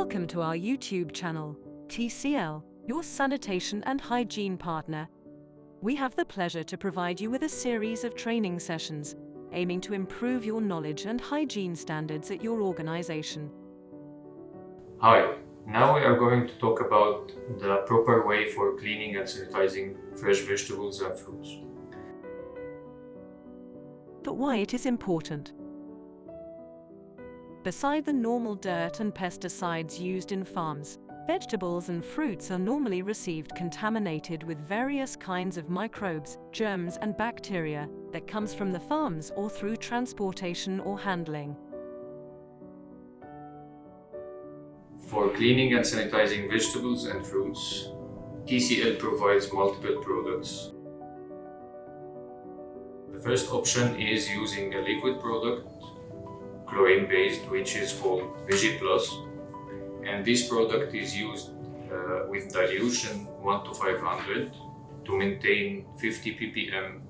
Welcome to our YouTube channel, TCL, your sanitation and hygiene partner. We have the pleasure to provide you with a series of training sessions, aiming to improve your knowledge and hygiene standards at your organization. Hi, now we are going to talk about the proper way for cleaning and sanitizing fresh vegetables and fruits. But why it is important? Beside the normal dirt and pesticides used in farms, vegetables and fruits are normally received contaminated with various kinds of microbes, germs and bacteria that comes from the farms or through transportation or handling. For cleaning and sanitizing vegetables and fruits, TCL provides multiple products. The first option is using a liquid product, chlorine-based, which is called Vegi Plus, and this product is used with dilution 1 to 500 to maintain 50 ppm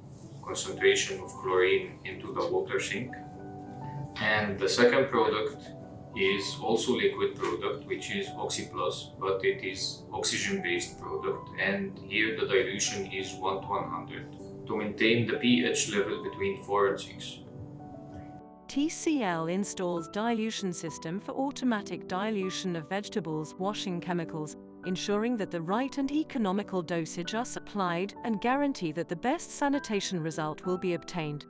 concentration of chlorine into the water sink. And the second product is also liquid product, which is Oxy Plus, but it is oxygen-based product, and here the dilution is 1 to 100 to maintain the pH level between 4 and 6. TCL installs dilution system for automatic dilution of vegetables washing chemicals, ensuring that the right and economical dosage are supplied and guarantee that the best sanitation result will be obtained.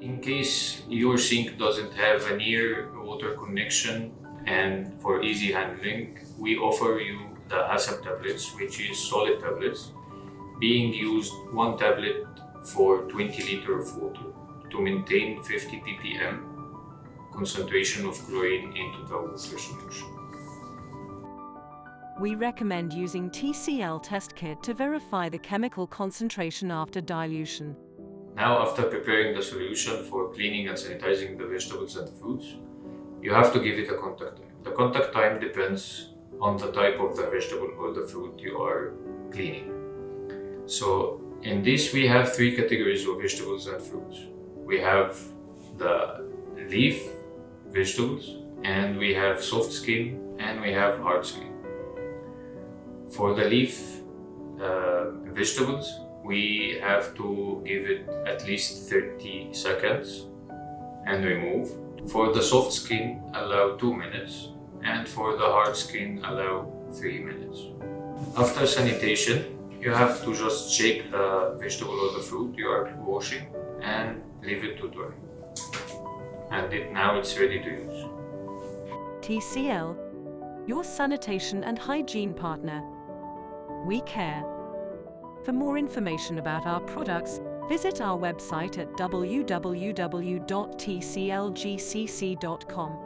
In case your sink doesn't have a near water connection and for easy handling, we offer you the HACCP tablets, which is solid tablets, being used 1 tablet for 20 liters of water to maintain 50 ppm concentration of chlorine into the water solution. We recommend using TCL test kit to verify the chemical concentration after dilution. Now, after preparing the solution for cleaning and sanitizing the vegetables and fruits, you have to give it a contact time. The contact time depends on the type of the vegetable or the fruit you are cleaning. So in this we have 3 categories of vegetables and fruits. We have the leaf vegetables, and we have soft skin, and we have hard skin. For the leaf vegetables, we have to give it at least 30 seconds and remove. For the soft skin, allow 2 minutes, and for the hard skin, allow 3 minutes. After sanitation, you have to just shake the vegetable or the fruit you are washing and leave it to dry. And now it's ready to use. TCL, your sanitation and hygiene partner. We care. For more information about our products, visit our website at www.tclgcc.com.